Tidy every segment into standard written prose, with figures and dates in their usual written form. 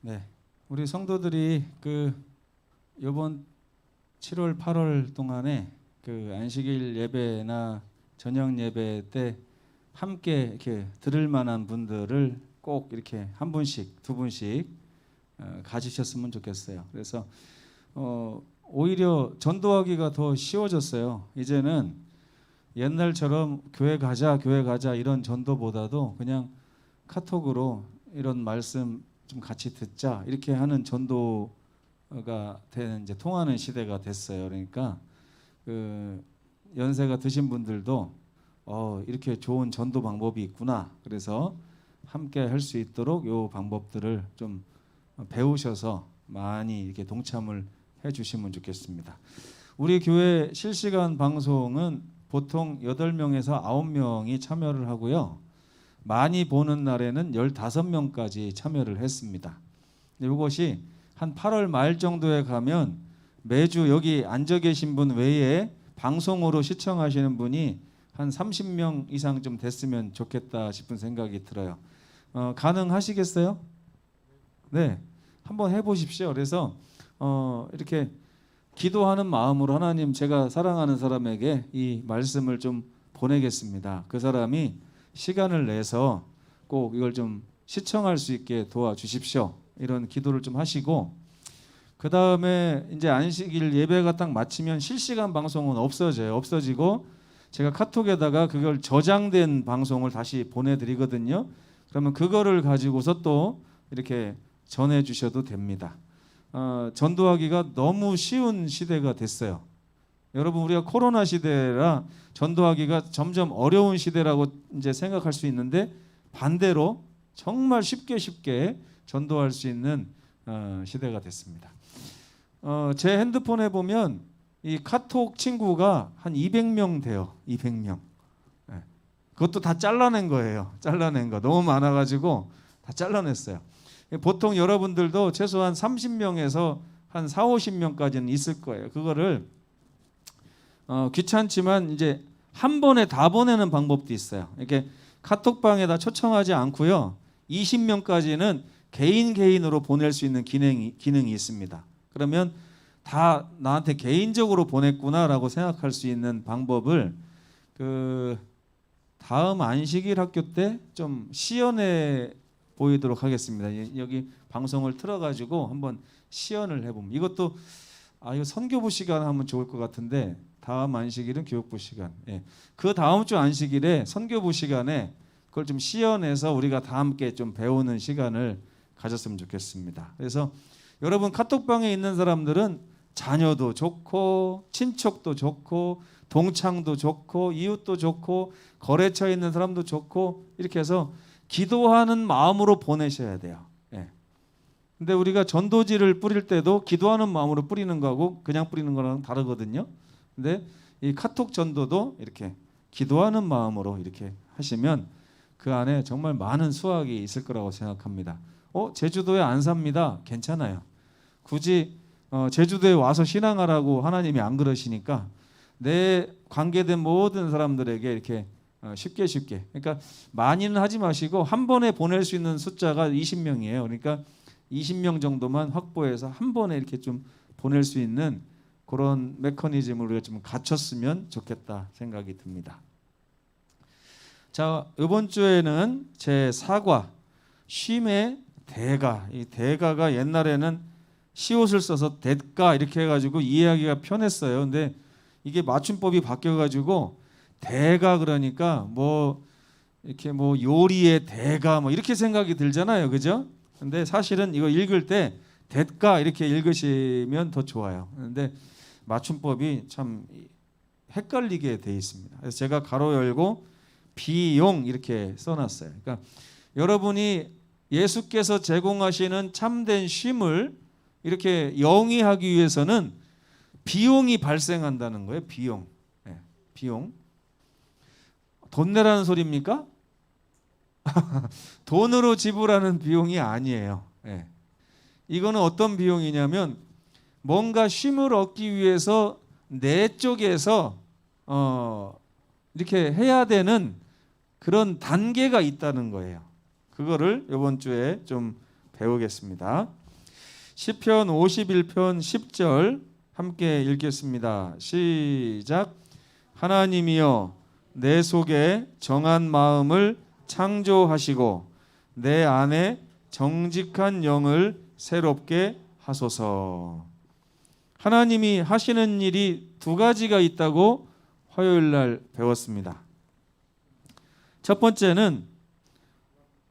네, 우리 성도들이 이번 7월, 8월 동안에 안식일 예배나 저녁 예배 때 함께 이렇게 들을 만한 분들을 꼭 이렇게 한 분씩, 두 분씩 가지셨으면 좋겠어요. 그래서 오히려 전도하기가 더 쉬워졌어요. 이제는 옛날처럼 교회 가자 이런 전도보다도 그냥 카톡으로 이런 말씀 좀 같이 듣자 이렇게 하는 전도가 되는 이제 통하는 시대가 됐어요. 그러니까 연세가 드신 분들도 이렇게 좋은 전도 방법이 있구나. 그래서 함께 할 수 있도록 요 방법들을 좀 배우셔서 많이 이렇게 동참을 해주시면 좋겠습니다. 우리 교회 실시간 방송은 보통 8명에서 9명이 참여를 하고요. 많이 보는 날에는 15명까지 참여를 했습니다. 이것이 한 8월 말 정도에 가면 매주 여기 앉아 계신 분 외에 방송으로 시청하시는 분이 한 30명 이상 좀 됐으면 좋겠다 싶은 생각이 들어요. 가능하시겠어요? 네, 한번 해보십시오. 그래서 이렇게 기도하는 마음으로 하나님, 제가 사랑하는 사람에게 이 말씀을 좀 보내겠습니다. 그 사람이 시간을 내서 꼭 이걸 좀 시청할 수 있게 도와주십시오. 이런 기도를 좀 하시고, 그 다음에 이제 안식일 예배가 딱 마치면 실시간 방송은 없어지고 제가 카톡에다가 그걸 저장된 방송을 다시 보내드리거든요. 그러면 그거를 가지고서 또 이렇게 전해주셔도 됩니다. 전도하기가 너무 쉬운 시대가 됐어요. 여러분, 우리가 코로나 시대라 전도하기가 점점 어려운 시대라고 이제 생각할 수 있는데, 반대로 정말 쉽게 전도할 수 있는 시대가 됐습니다. 제 핸드폰에 보면 이 카톡 친구가 한 200명 돼요. 200명. 네. 그것도 다 잘라낸 거예요. 잘라낸 거 너무 많아가지고 다 잘라냈어요. 보통 여러분들도 최소한 30명에서 한 4, 50명까지는 있을 거예요. 그거를 귀찮지만 이제 한 번에 다 보내는 방법도 있어요. 이렇게 카톡방에다 초청하지 않고요. 20명까지는 개인으로 보낼 수 있는 기능이 있습니다. 그러면 다 나한테 개인적으로 보냈구나라고 생각할 수 있는 방법을 다음 안식일 학교 때 좀 시연해 보이도록 하겠습니다. 여기 방송을 틀어가지고 한번 시연을 해보면, 이것도 이거 선교부 시간 하면 좋을 것 같은데, 다음 안식일은 교육부 시간. 예. 그 다음 주 안식일에 선교부 시간에 그걸 좀 시연해서 우리가 다 함께 좀 배우는 시간을 가졌으면 좋겠습니다. 그래서 여러분, 카톡방에 있는 사람들은 자녀도 좋고 친척도 좋고 동창도 좋고 이웃도 좋고 거래처에 있는 사람도 좋고 이렇게 해서 기도하는 마음으로 보내셔야 돼요. 예. 근데 우리가 전도지를 뿌릴 때도 기도하는 마음으로 뿌리는 거하고 그냥 뿌리는 거랑 다르거든요. 근데 이 카톡 전도도 이렇게 기도하는 마음으로 이렇게 하시면 그 안에 정말 많은 수확이 있을 거라고 생각합니다. 제주도에 안 삽니다. 괜찮아요. 굳이 제주도에 와서 신앙하라고 하나님이 안 그러시니까 내 관계된 모든 사람들에게 이렇게 쉽게 그러니까 많이는 하지 마시고 한 번에 보낼 수 있는 숫자가 20명이에요. 그러니까 20명 정도만 확보해서 한 번에 이렇게 좀 보낼 수 있는 그런 메커니즘을 우리가 좀 갖췄으면 좋겠다 생각이 듭니다. 자, 이번 주에는 제 4과 쉼의 대가, 이 대가가 옛날에는 시옷을 써서 대가 이렇게 해가지고 이해하기가 편했어요. 근데 이게 맞춤법이 바뀌어가지고 대가 그러니까 이렇게 요리의 대가 이렇게 생각이 들잖아요, 그죠? 근데 사실은 이거 읽을 때 대가 이렇게 읽으시면 더 좋아요. 근데 맞춤법이 참 헷갈리게 돼 있습니다. 그래서 제가 가로 열고 비용 이렇게 써놨어요. 그러니까 여러분이 예수께서 제공하시는 참된 쉼을 이렇게 영위하기 위해서는 비용이 발생한다는 거예요. 비용. 네, 비용. 돈 내라는 소리입니까? 돈으로 지불하는 비용이 아니에요. 네. 이거는 어떤 비용이냐면 뭔가 쉼을 얻기 위해서 내 쪽에서 이렇게 해야 되는 그런 단계가 있다는 거예요. 그거를 이번 주에 좀 배우겠습니다. 시편 51편 10절 함께 읽겠습니다. 시작. 하나님이여 내 속에 정한 마음을 창조하시고 내 안에 정직한 영을 새롭게 하소서. 하나님이 하시는 일이 두 가지가 있다고 화요일 날 배웠습니다. 첫 번째는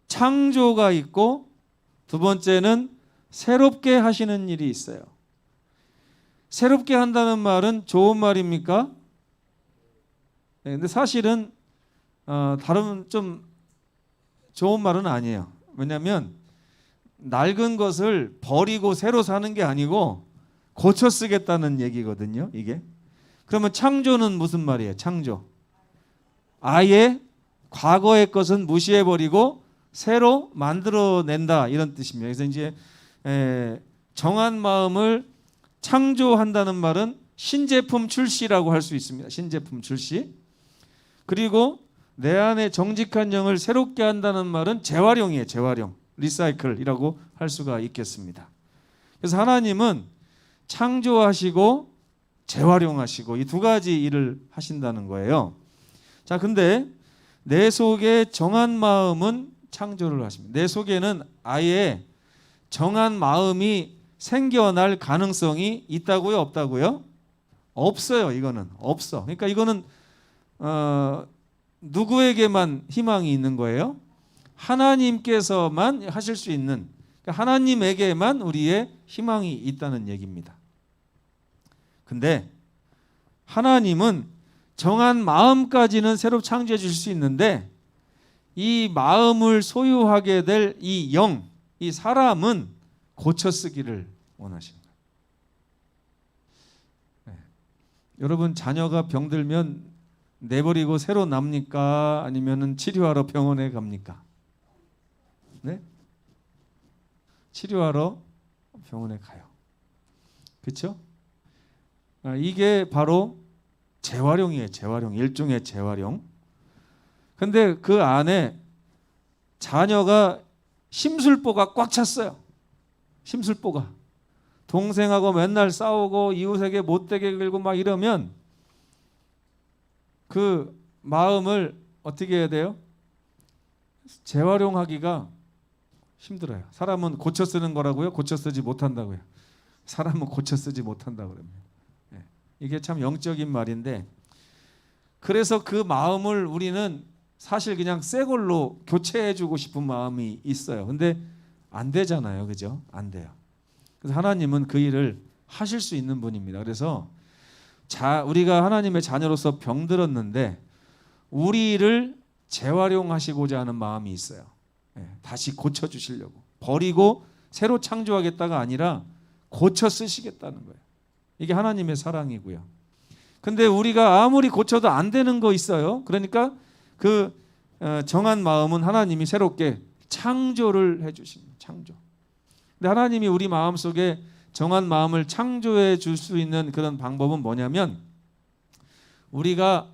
창조가 있고 두 번째는 새롭게 하시는 일이 있어요. 새롭게 한다는 말은 좋은 말입니까? 네, 근데 사실은 다른 좀 좋은 말은 아니에요. 왜냐하면 낡은 것을 버리고 새로 사는 게 아니고 고쳐 쓰겠다는 얘기거든요. 이게. 그러면 창조는 무슨 말이에요? 창조. 아예 과거의 것은 무시해버리고 새로 만들어낸다 이런 뜻입니다. 그래서 이제 정한 마음을 창조한다는 말은 신제품 출시라고 할 수 있습니다. 신제품 출시. 그리고 내 안에 정직한 영을 새롭게 한다는 말은 재활용이에요. 재활용. 리사이클이라고 할 수가 있겠습니다. 그래서 하나님은 창조하시고 재활용하시고 이 두 가지 일을 하신다는 거예요. 자, 근데 내 속에 정한 마음은 창조를 하십니다. 내 속에는 아예 정한 마음이 생겨날 가능성이 있다고요? 없다고요? 없어요. 이거는 없어. 그러니까 이거는 누구에게만 희망이 있는 거예요? 하나님께서만 하실 수 있는, 그러니까 하나님에게만 우리의 희망이 있다는 얘기입니다. 근데 하나님은 정한 마음까지는 새로 창조해 주실 수 있는데 이 마음을 소유하게 될 이 영, 이 사람은 고쳐 쓰기를 원하십니다. 네. 여러분 자녀가 병들면 내버리고 새로 납니까? 아니면 치료하러 병원에 갑니까? 네? 치료하러 병원에 가요. 그렇죠? 이게 바로 재활용이에요. 재활용. 일종의 재활용. 근데 그 안에 자녀가 심술보가 꽉 찼어요. 심술보가. 동생하고 맨날 싸우고 이웃에게 못되게 굴고 막 이러면 그 마음을 어떻게 해야 돼요? 재활용하기가 힘들어요. 사람은 고쳐 쓰는 거라고요? 고쳐 쓰지 못한다고요? 사람은 고쳐 쓰지 못한다고 그럽니다. 이게 참 영적인 말인데, 그래서 그 마음을 우리는 사실 그냥 새 걸로 교체해 주고 싶은 마음이 있어요. 근데 안 되잖아요. 그죠? 안 돼요. 그래서 하나님은 그 일을 하실 수 있는 분입니다. 그래서 우리가 하나님의 자녀로서 병들었는데 우리를 재활용하시고자 하는 마음이 있어요. 다시 고쳐주시려고. 버리고 새로 창조하겠다가 아니라 고쳐 쓰시겠다는 거예요. 이게 하나님의 사랑이고요. 근데 우리가 아무리 고쳐도 안 되는 거 있어요. 그러니까 그 정한 마음은 하나님이 새롭게 창조를 해주십니다. 창조. 근데 하나님이 우리 마음속에 정한 마음을 창조해 줄 수 있는 그런 방법은 뭐냐면, 우리가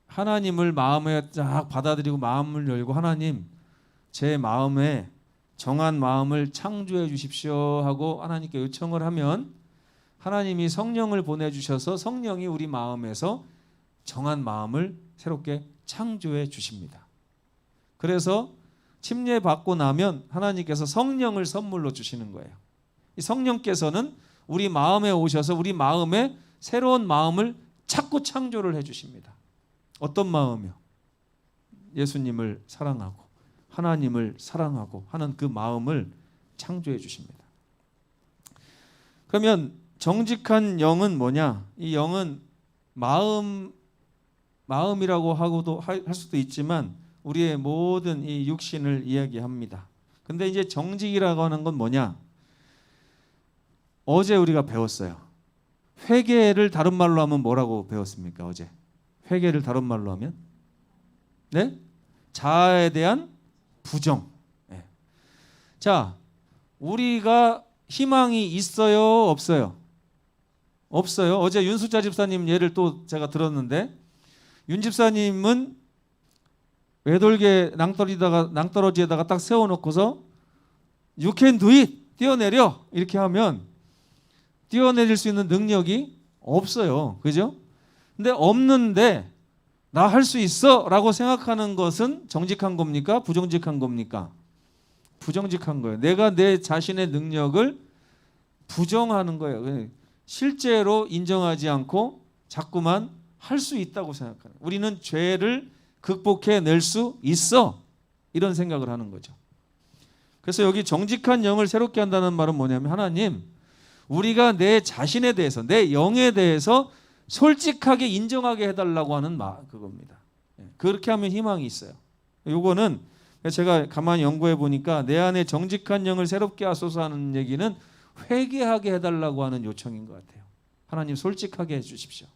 하나님을 마음에 쫙 받아들이고 마음을 열고, 하나님 제 마음에 정한 마음을 창조해 주십시오 하고 하나님께 요청을 하면 하나님이 성령을 보내주셔서 성령이 우리 마음에서 정한 마음을 새롭게 창조해 주십니다. 그래서 침례받고 나면 하나님께서 성령을 선물로 주시는 거예요. 이 성령께서는 우리 마음에 오셔서 우리 마음에 새로운 마음을 자꾸 창조를 해 주십니다. 어떤 마음이요? 예수님을 사랑하고 하나님을 사랑하고 하는 그 마음을 창조해 주십니다. 그러면 정직한 영은 뭐냐? 이 영은 마음이라고 하고도 할 수도 있지만 우리의 모든 이 육신을 이야기합니다. 근데 이제 정직이라고 하는 건 뭐냐? 어제 우리가 배웠어요. 회개를 다른 말로 하면 뭐라고 배웠습니까? 어제 회개를 다른 말로 하면 네? 자아에 대한 부정. 네. 자, 우리가 희망이 있어요? 없어요? 없어요. 어제 윤수자 집사님 예를 또 제가 들었는데, 윤 집사님은 외돌개 낭떠러지에다가 딱 세워놓고서 You can do it. 뛰어내려. 이렇게 하면 뛰어내릴 수 있는 능력이 없어요. 그죠? 근데 없는데 나 할 수 있어 라고 생각하는 것은 정직한 겁니까? 부정직한 겁니까? 부정직한 거예요. 내가 내 자신의 능력을 부정하는 거예요. 실제로 인정하지 않고 자꾸만 할 수 있다고 생각하는. 우리는 죄를 극복해낼 수 있어. 이런 생각을 하는 거죠. 그래서 여기 정직한 영을 새롭게 한다는 말은 뭐냐면 하나님, 우리가 내 자신에 대해서, 내 영에 대해서 솔직하게 인정하게 해달라고 하는 그겁니다. 그렇게 하면 희망이 있어요. 요거는 제가 가만히 연구해 보니까 내 안에 정직한 영을 새롭게 하소서 하는 얘기는 회개하게 해달라고 하는 요청인 것 같아요. 하나님 솔직하게 해주십시오.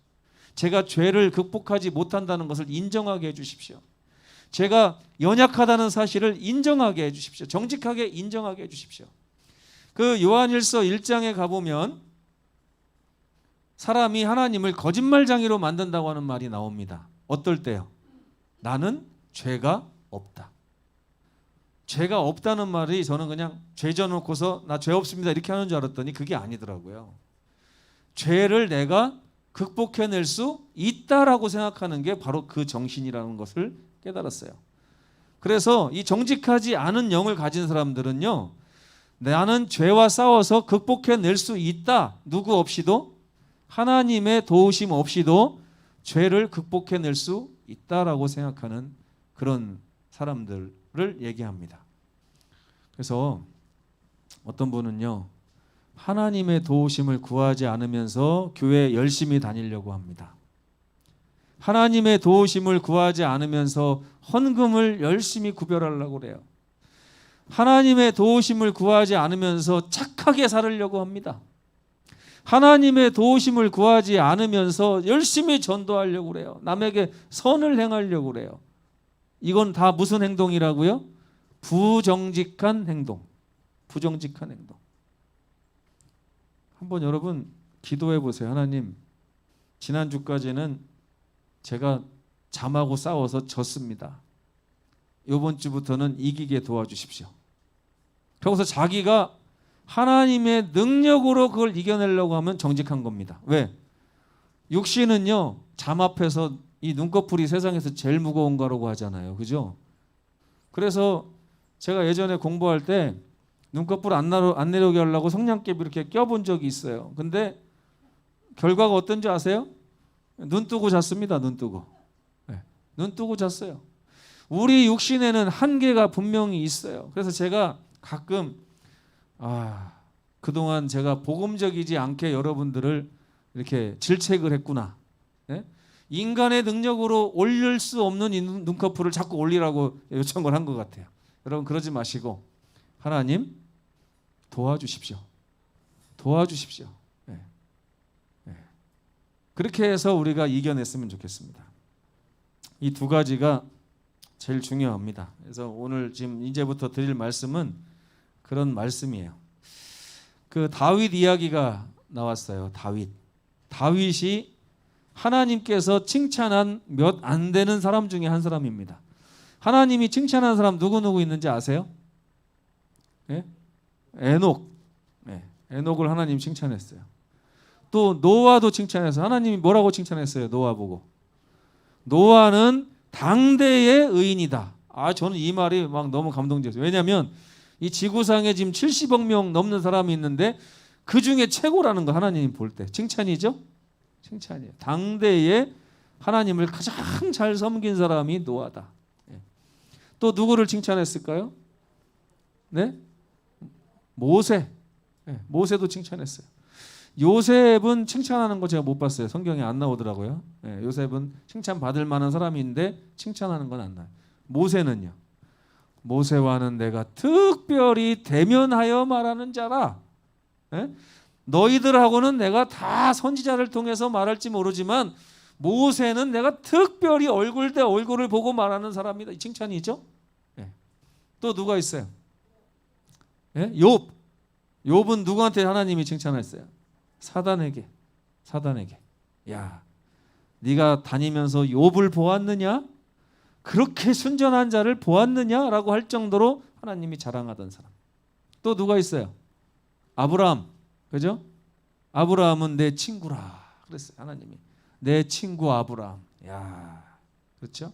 제가 죄를 극복하지 못한다는 것을 인정하게 해주십시오. 제가 연약하다는 사실을 인정하게 해주십시오. 정직하게 인정하게 해주십시오. 그 요한일서 1장에 가보면 사람이 하나님을 거짓말장애로 만든다고 하는 말이 나옵니다. 어떨 때요? 나는 죄가 없다. 죄가 없다는 말이 저는 그냥 죄 져놓고서 나 죄 없습니다 이렇게 하는 줄 알았더니 그게 아니더라고요. 죄를 내가 극복해낼 수 있다라고 생각하는 게 바로 그 정신이라는 것을 깨달았어요. 그래서 이 정직하지 않은 영을 가진 사람들은요, 나는 죄와 싸워서 극복해낼 수 있다. 누구 없이도, 하나님의 도우심 없이도 죄를 극복해낼 수 있다라고 생각하는 그런 사람들을 얘기합니다. 그래서 어떤 분은요, 하나님의 도우심을 구하지 않으면서 교회 열심히 다니려고 합니다. 하나님의 도우심을 구하지 않으면서 헌금을 열심히 구별하려고 그래요. 하나님의 도우심을 구하지 않으면서 착하게 살으려고 합니다. 하나님의 도우심을 구하지 않으면서 열심히 전도하려고 그래요. 남에게 선을 행하려고 그래요. 이건 다 무슨 행동이라고요? 부정직한 행동. 부정직한 행동. 한번 여러분 기도해 보세요. 하나님, 지난주까지는 제가 잠하고 싸워서 졌습니다. 이번 주부터는 이기게 도와주십시오. 그래서 자기가 하나님의 능력으로 그걸 이겨내려고 하면 정직한 겁니다. 왜? 육신은요, 잠 앞에서 이 눈꺼풀이 세상에서 제일 무거운 거라고 하잖아요. 그죠? 그래서 제가 예전에 공부할 때 눈꺼풀 안 내려오게 하려고 성냥개비 이렇게 껴본 적이 있어요. 근데 결과가 어떤지 아세요? 눈 뜨고 잤습니다. 눈 뜨고. 네, 눈 뜨고 잤어요. 우리 육신에는 한계가 분명히 있어요. 그래서 제가 가끔 그동안 제가 복음적이지 않게 여러분들을 이렇게 질책을 했구나. 네? 인간의 능력으로 올릴 수 없는 이 눈꺼풀을 자꾸 올리라고 요청을 한 것 같아요. 여러분 그러지 마시고 하나님 도와주십시오. 도와주십시오. 네. 네. 그렇게 해서 우리가 이겨냈으면 좋겠습니다. 이 두 가지가 제일 중요합니다. 그래서 오늘 지금 이제부터 드릴 말씀은 그런 말씀이에요. 그 다윗 이야기가 나왔어요. 다윗이 하나님께서 칭찬한 몇 안 되는 사람 중에 한 사람입니다. 하나님이 칭찬한 사람 누구 있는지 아세요? 예? 에녹. 예. 에녹을 하나님 칭찬했어요. 또 노아도 칭찬해서 하나님이 뭐라고 칭찬했어요? 노아 보고. 노아는 당대의 의인이다. 저는 이 말이 막 너무 감동적이었어요. 왜냐하면 이 지구상에 지금 70억 명 넘는 사람이 있는데 그 중에 최고라는 거 하나님이 볼 때 칭찬이죠? 칭찬이에요. 당대에 하나님을 가장 잘 섬긴 사람이 노아다. 예. 또 누구를 칭찬했을까요? 네? 모세. 예. 모세도 칭찬했어요. 요셉은 칭찬하는 거 제가 못 봤어요. 성경에 안 나오더라고요. 예. 요셉은 칭찬받을 만한 사람인데 칭찬하는 건 안 나와요. 모세는요. 모세와는 내가 특별히 대면하여 말하는 자라. 예? 너희들하고는 내가 다 선지자를 통해서 말할지 모르지만 모세는 내가 특별히 얼굴 대 얼굴을 보고 말하는 사람이다. 이 칭찬이죠. 예. 또 누가 있어요? 예? 욥은 누구한테 하나님이 칭찬했어요? 사단에게. 야, 네가 다니면서 욥을 보았느냐? 그렇게 순전한 자를 보았느냐라고 할 정도로 하나님이 자랑하던 사람. 또 누가 있어요? 아브라함. 그죠? 아브라함은 내 친구라 그랬어요. 하나님이. 내 친구 아브라함. 야, 그렇죠?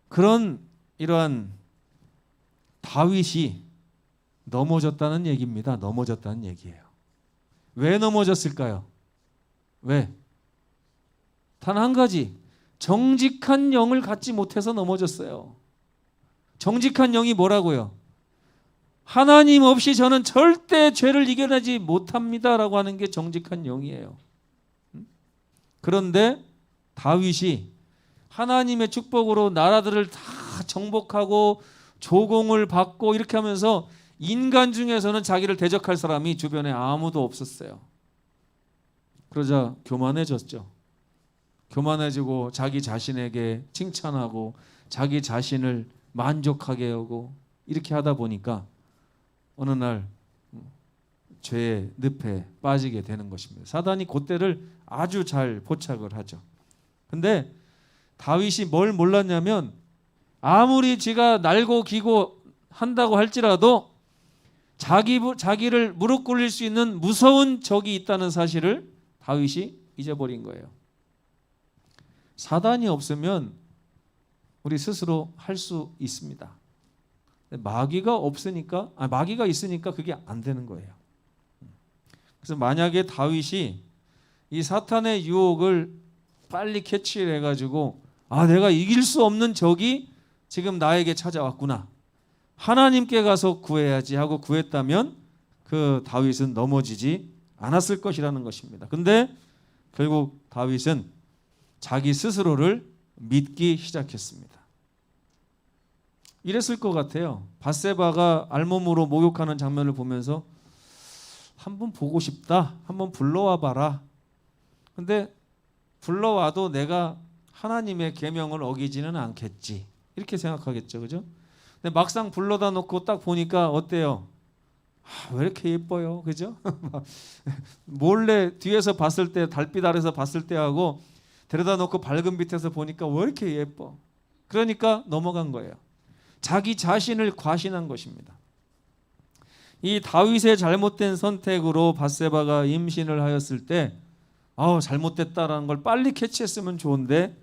그런 이러한 다윗이 넘어졌다는 얘기입니다. 넘어졌다는 얘기예요. 왜 넘어졌을까요? 왜? 단 한 가지. 정직한 영을 갖지 못해서 넘어졌어요. 정직한 영이 뭐라고요? 하나님 없이 저는 절대 죄를 이겨내지 못합니다라고 하는 게 정직한 영이에요. 그런데 다윗이 하나님의 축복으로 나라들을 다 정복하고 조공을 받고 이렇게 하면서 인간 중에서는 자기를 대적할 사람이 주변에 아무도 없었어요. 그러자 교만해졌죠. 교만해지고 자기 자신에게 칭찬하고 자기 자신을 만족하게 하고 이렇게 하다 보니까 어느 날 죄의 늪에 빠지게 되는 것입니다. 사단이 그때를 아주 잘 포착을 하죠. 근데 다윗이 뭘 몰랐냐면 아무리 지가 날고 기고 한다고 할지라도 자기를 무릎 꿇릴 수 있는 무서운 적이 있다는 사실을 다윗이 잊어버린 거예요. 사단이 없으면 우리 스스로 할 수 있습니다. 마귀가 없으니까, 마귀가 있으니까 그게 안 되는 거예요. 그래서 만약에 다윗이 이 사탄의 유혹을 빨리 캐치를 해가지고 내가 이길 수 없는 적이 지금 나에게 찾아왔구나. 하나님께 가서 구해야지 하고 구했다면 그 다윗은 넘어지지 않았을 것이라는 것입니다. 근데 결국 다윗은 자기 스스로를 믿기 시작했습니다. 이랬을 것 같아요. 밧세바가 알몸으로 목욕하는 장면을 보면서 한번 보고 싶다. 한번 불러와 봐라. 근데 불러와도 내가 하나님의 계명을 어기지는 않겠지. 이렇게 생각하겠죠. 그죠? 근데 막상 불러다 놓고 딱 보니까 어때요? 왜 이렇게 예뻐요? 그죠? 몰래 뒤에서 봤을 때, 달빛 아래서 봤을 때하고 데려다 놓고 밝은 빛에서 보니까 왜 이렇게 예뻐? 그러니까 넘어간 거예요. 자기 자신을 과신한 것입니다. 이 다윗의 잘못된 선택으로 밧세바가 임신을 하였을 때 잘못됐다라는 걸 빨리 캐치했으면 좋은데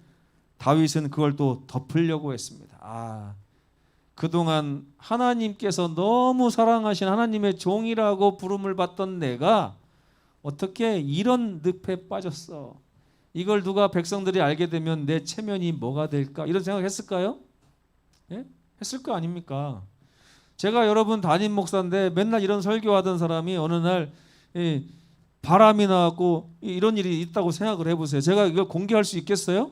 다윗은 그걸 또 덮으려고 했습니다. 그동안 하나님께서 너무 사랑하신 하나님의 종이라고 부름을 받던 내가 어떻게 이런 늪에 빠졌어? 이걸 누가 백성들이 알게 되면 내 체면이 뭐가 될까? 이런 생각했을까요? 예? 했을 거 아닙니까? 제가 여러분 담임 목사인데 맨날 이런 설교하던 사람이 어느 날 바람이 나고 이런 일이 있다고 생각을 해보세요. 제가 이걸 공개할 수 있겠어요?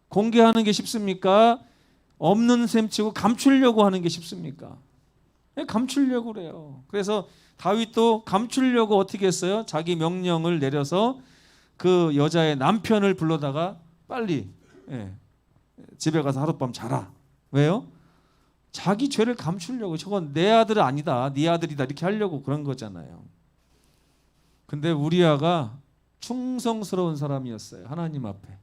공개하는 게 쉽습니까? 없는 셈 치고 감추려고 하는 게 쉽습니까? 감추려고 그래요. 그래서 다윗도 감추려고 어떻게 했어요? 자기 명령을 내려서 그 여자의 남편을 불러다가 빨리 집에 가서 하룻밤 자라. 왜요? 자기 죄를 감추려고. 저건 내 아들 아니다, 네 아들이다 이렇게 하려고 그런 거잖아요. 근데 우리아가 충성스러운 사람이었어요. 하나님 앞에.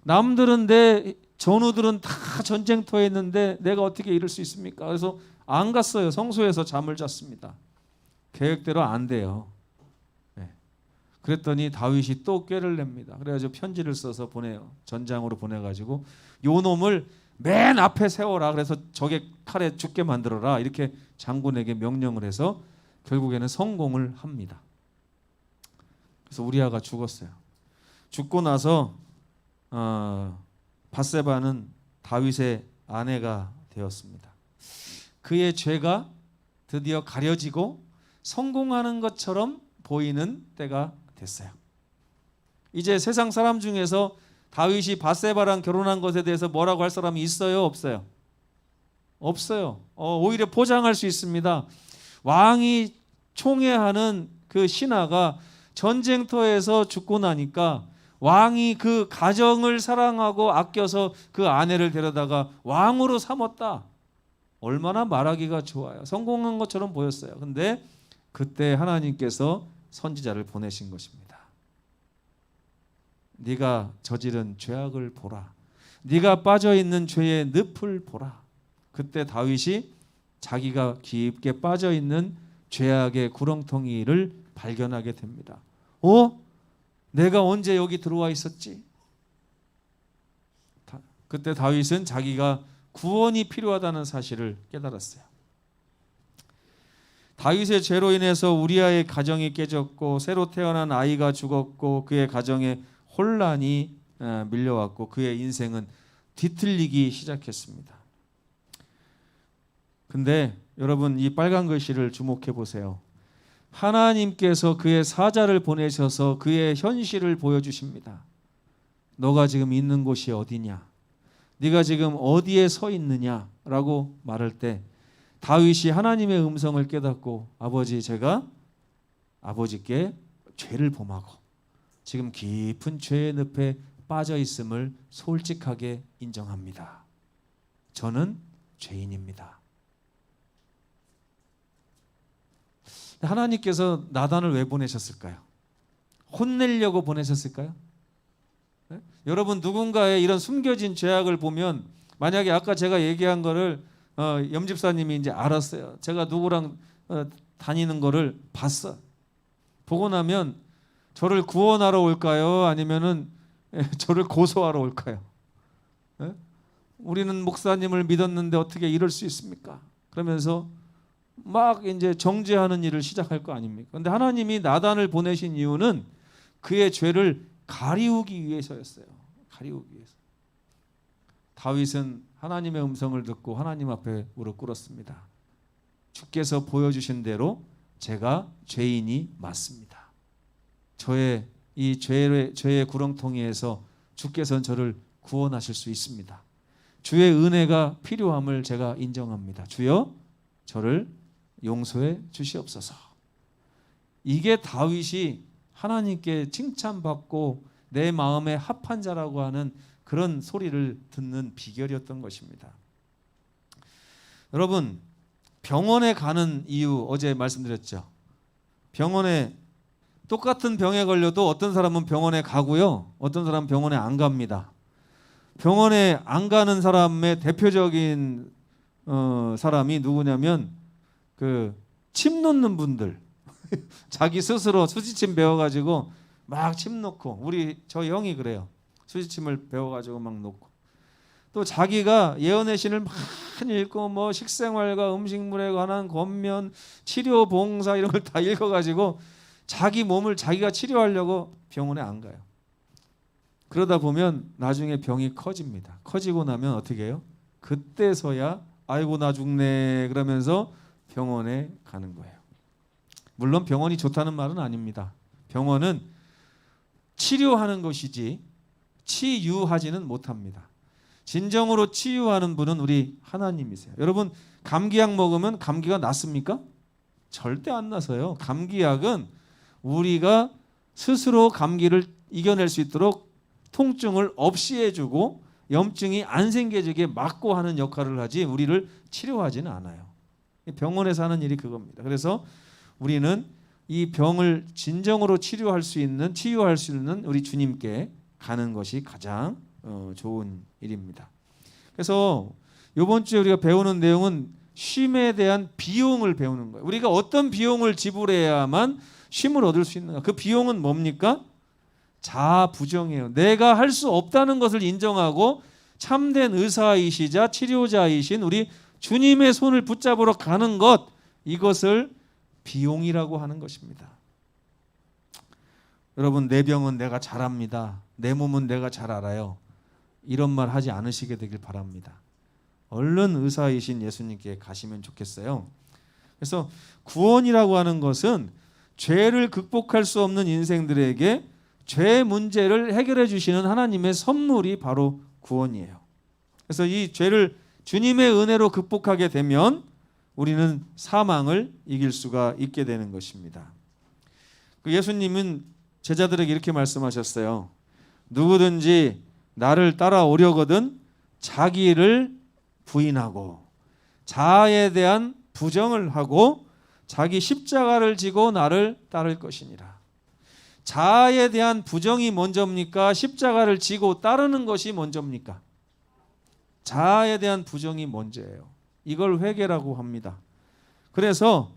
남들은 내 전우들은 다 전쟁터에 있는데 내가 어떻게 이럴 수 있습니까? 그래서 안 갔어요. 성소에서 잠을 잤습니다. 계획대로 안 돼요. 그랬더니 다윗이 또 꾀를 냅니다. 그래가지고 편지를 써서 보내요. 전장으로 보내가지고 요 놈을 맨 앞에 세워라. 그래서 적의 칼에 죽게 만들어라. 이렇게 장군에게 명령을 해서 결국에는 성공을 합니다. 그래서 우리아가 죽었어요. 죽고 나서 밧세바는 다윗의 아내가 되었습니다. 그의 죄가 드디어 가려지고 성공하는 것처럼 보이는 때가 됐어요. 이제 세상 사람 중에서 다윗이 밧세바랑 결혼한 것에 대해서 뭐라고 할 사람이 있어요? 없어요? 없어요. 오히려 포장할 수 있습니다. 왕이 총애하는 그 신하가 전쟁터에서 죽고 나니까 왕이 그 가정을 사랑하고 아껴서 그 아내를 데려다가 왕으로 삼았다. 얼마나 말하기가 좋아요. 성공한 것처럼 보였어요. 근데 그때 하나님께서 선지자를 보내신 것입니다. 네가 저지른 죄악을 보라. 네가 빠져있는 죄의 늪을 보라. 그때 다윗이 자기가 깊게 빠져 있는 죄악의 구렁텅이를 발견하게 됩니다. 내가 언제 여기 들어와 있었지? 그때 다윗은 자기가 구원이 필요하다는 사실을 깨달았어요. 다윗의 죄로 인해서 우리아의 가정이 깨졌고 새로 태어난 아이가 죽었고 그의 가정에 혼란이 밀려왔고 그의 인생은 뒤틀리기 시작했습니다. 근데 여러분 이 빨간 글씨를 주목해 보세요. 하나님께서 그의 사자를 보내셔서 그의 현실을 보여주십니다. 너가 지금 있는 곳이 어디냐? 네가 지금 어디에 서 있느냐라고 말할 때 다윗이 하나님의 음성을 깨닫고 아버지 제가 아버지께 죄를 범하고 지금 깊은 죄의 늪에 빠져 있음을 솔직하게 인정합니다. 저는 죄인입니다. 하나님께서 나단을 왜 보내셨을까요? 혼내려고 보내셨을까요? 네? 여러분 누군가의 이런 숨겨진 죄악을 보면 만약에 아까 제가 얘기한 거를 염집사님이 이제 알았어요. 제가 누구랑 다니는 거를 봤어. 보고 나면 저를 구원하러 올까요? 아니면은 저를 고소하러 올까요? 네? 우리는 목사님을 믿었는데 어떻게 이럴 수 있습니까? 그러면서 막 이제 정죄하는 일을 시작할 거 아닙니까? 그런데 하나님이 나단을 보내신 이유는 그의 죄를 가리우기 위해서였어요. 가리우기 위해서. 다윗은 하나님의 음성을 듣고 하나님 앞에 무릎 꿇었습니다. 주께서 보여주신 대로 제가 죄인이 맞습니다. 저의 이 죄의 구렁텅이에서 주께서는 저를 구원하실 수 있습니다. 주의 은혜가 필요함을 제가 인정합니다. 주여 저를 용서해 주시옵소서. 이게 다윗이 하나님께 칭찬받고 내 마음에 합한 자라고 하는 그런 소리를 듣는 비결이었던 것입니다. 여러분 병원에 가는 이유 어제 말씀드렸죠. 병원에 똑같은 병에 걸려도 어떤 사람은 병원에 가고요. 어떤 사람은 병원에 안 갑니다. 병원에 안 가는 사람의 대표적인 사람이 누구냐면 그 침 놓는 분들. 자기 스스로 수지침 배워가지고 막 침 놓고 저 형이 그래요. 수지침을 배워가지고 막 놓고 또 자기가 예언의 신을 많이 읽고 뭐 식생활과 음식물에 관한 권면, 치료 봉사 이런 걸 다 읽어가지고 자기 몸을 자기가 치료하려고 병원에 안 가요. 그러다 보면 나중에 병이 커집니다. 커지고 나면 어떻게 해요? 그때서야 아이고 나 죽네 그러면서 병원에 가는 거예요. 물론 병원이 좋다는 말은 아닙니다. 병원은 치료하는 것이지 치유하지는 못합니다. 진정으로 치유하는 분은 우리 하나님이세요. 여러분 감기약 먹으면 감기가 낫습니까? 절대 안 나서요. 감기약은 우리가 스스로 감기를 이겨낼 수 있도록 통증을 없이 해주고 염증이 안 생겨지게 막고 하는 역할을 하지 우리를 치료하지는 않아요. 병원에서 하는 일이 그겁니다. 그래서 우리는 이 병을 진정으로 치유할 수 있는 우리 주님께 가는 것이 가장 좋은 일입니다. 그래서 이번 주에 우리가 배우는 내용은 쉼에 대한 비용을 배우는 거예요. 우리가 어떤 비용을 지불해야만 쉼을 얻을 수 있는가? 그 비용은 뭡니까? 자부정이에요. 내가 할 수 없다는 것을 인정하고 참된 의사이시자 치료자이신 우리 주님의 손을 붙잡으러 가는 것, 이것을 비용이라고 하는 것입니다. 여러분 내 병은 내가 잘 압니다. 내 몸은 내가 잘 알아요. 이런 말 하지 않으시게 되길 바랍니다. 얼른 의사이신 예수님께 가시면 좋겠어요. 그래서 구원이라고 하는 것은 죄를 극복할 수 없는 인생들에게 죄 문제를 해결해 주시는 하나님의 선물이 바로 구원이에요. 그래서 이 죄를 주님의 은혜로 극복하게 되면 우리는 사망을 이길 수가 있게 되는 것입니다. 예수님은 제자들에게 이렇게 말씀하셨어요. 누구든지 나를 따라오려거든 자기를 부인하고 자아에 대한 부정을 하고 자기 십자가를 지고 나를 따를 것이니라. 자아에 대한 부정이 먼저입니까? 십자가를 지고 따르는 것이 먼저입니까? 자아에 대한 부정이 먼저예요. 이걸 회개라고 합니다. 그래서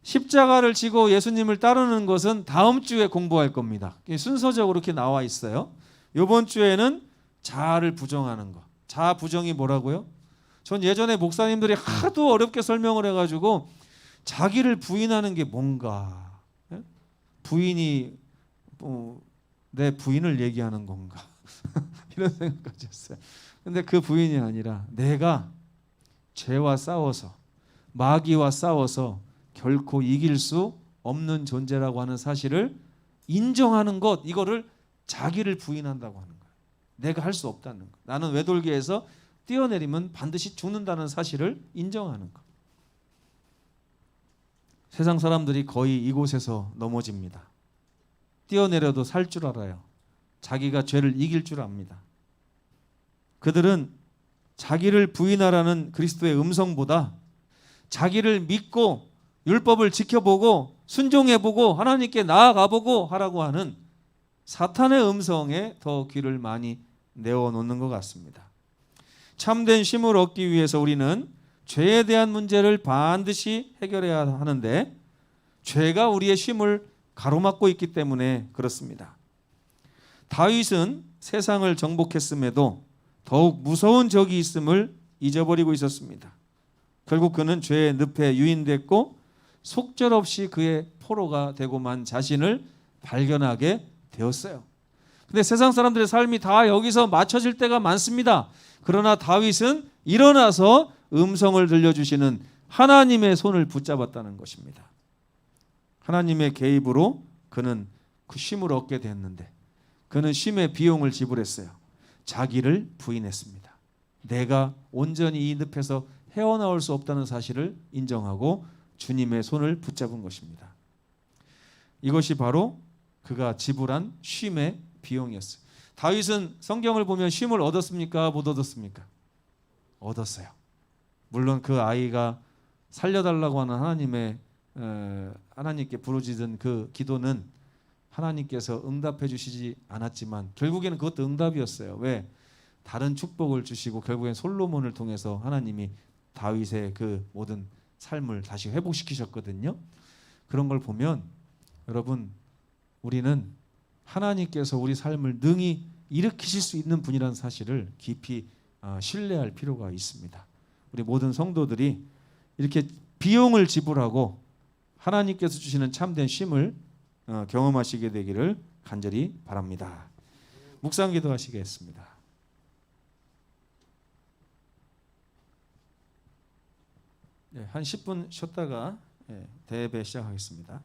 십자가를 지고 예수님을 따르는 것은 다음 주에 공부할 겁니다. 순서적으로 이렇게 나와 있어요. 이번 주에는 자아를 부정하는 것. 자아 부정이 뭐라고요? 전 예전에 목사님들이 하도 어렵게 설명을 해가지고 자기를 부인하는 게 뭔가, 부인이 내 부인을 얘기하는 건가 이런 생각까지 했어요. 근데 그 부인이 아니라 내가 죄와 싸워서, 마귀와 싸워서 결코 이길 수 없는 존재라고 하는 사실을 인정하는 것, 이거를 자기를 부인한다고 하는 거예요. 내가 할 수 없다는 거. 나는 외돌개에서 뛰어내리면 반드시 죽는다는 사실을 인정하는 것. 세상 사람들이 거의 이곳에서 넘어집니다. 뛰어내려도 살 줄 알아요. 자기가 죄를 이길 줄 압니다. 그들은 자기를 부인하라는 그리스도의 음성보다 자기를 믿고 율법을 지켜보고 순종해보고 하나님께 나아가보고 하라고 하는 사탄의 음성에 더 귀를 많이 내어놓는 것 같습니다. 참된 쉼을 얻기 위해서 우리는 죄에 대한 문제를 반드시 해결해야 하는데 죄가 우리의 쉼을 가로막고 있기 때문에 그렇습니다. 다윗은 세상을 정복했음에도 더욱 무서운 적이 있음을 잊어버리고 있었습니다. 결국 그는 죄의 늪에 유인됐고 속절없이 그의 포로가 되고만 자신을 발견하게 되었어요. 근데 세상 사람들의 삶이 다 여기서 맞춰질 때가 많습니다. 그러나 다윗은 일어나서 음성을 들려주시는 하나님의 손을 붙잡았다는 것입니다. 하나님의 개입으로 그는 그 쉼을 얻게 됐는데 그는 쉼의 비용을 지불했어요. 자기를 부인했습니다. 내가 온전히 이 늪에서 헤어나올 수 없다는 사실을 인정하고 주님의 손을 붙잡은 것입니다. 이것이 바로 그가 지불한 쉼의 비용이었어요. 다윗은 성경을 보면 쉼을 얻었습니까? 못 얻었습니까? 얻었어요. 물론 그 아이가 살려달라고 하는 하나님께 부르짖은 그 기도는 하나님께서 응답해 주시지 않았지만 결국에는 그것도 응답이었어요. 왜? 다른 축복을 주시고 결국엔 솔로몬을 통해서 하나님이 다윗의 그 모든 삶을 다시 회복시키셨거든요. 그런 걸 보면 여러분, 우리는 하나님께서 우리 삶을 능히 일으키실 수 있는 분이라는 사실을 깊이 신뢰할 필요가 있습니다. 우리 모든 성도들이 이렇게 비용을 지불하고 하나님께서 주시는 참된 쉼을 경험하시게 되기를 간절히 바랍니다. 묵상 기도하시겠습니다. 한 10분 쉬었다가 대회 시작하겠습니다.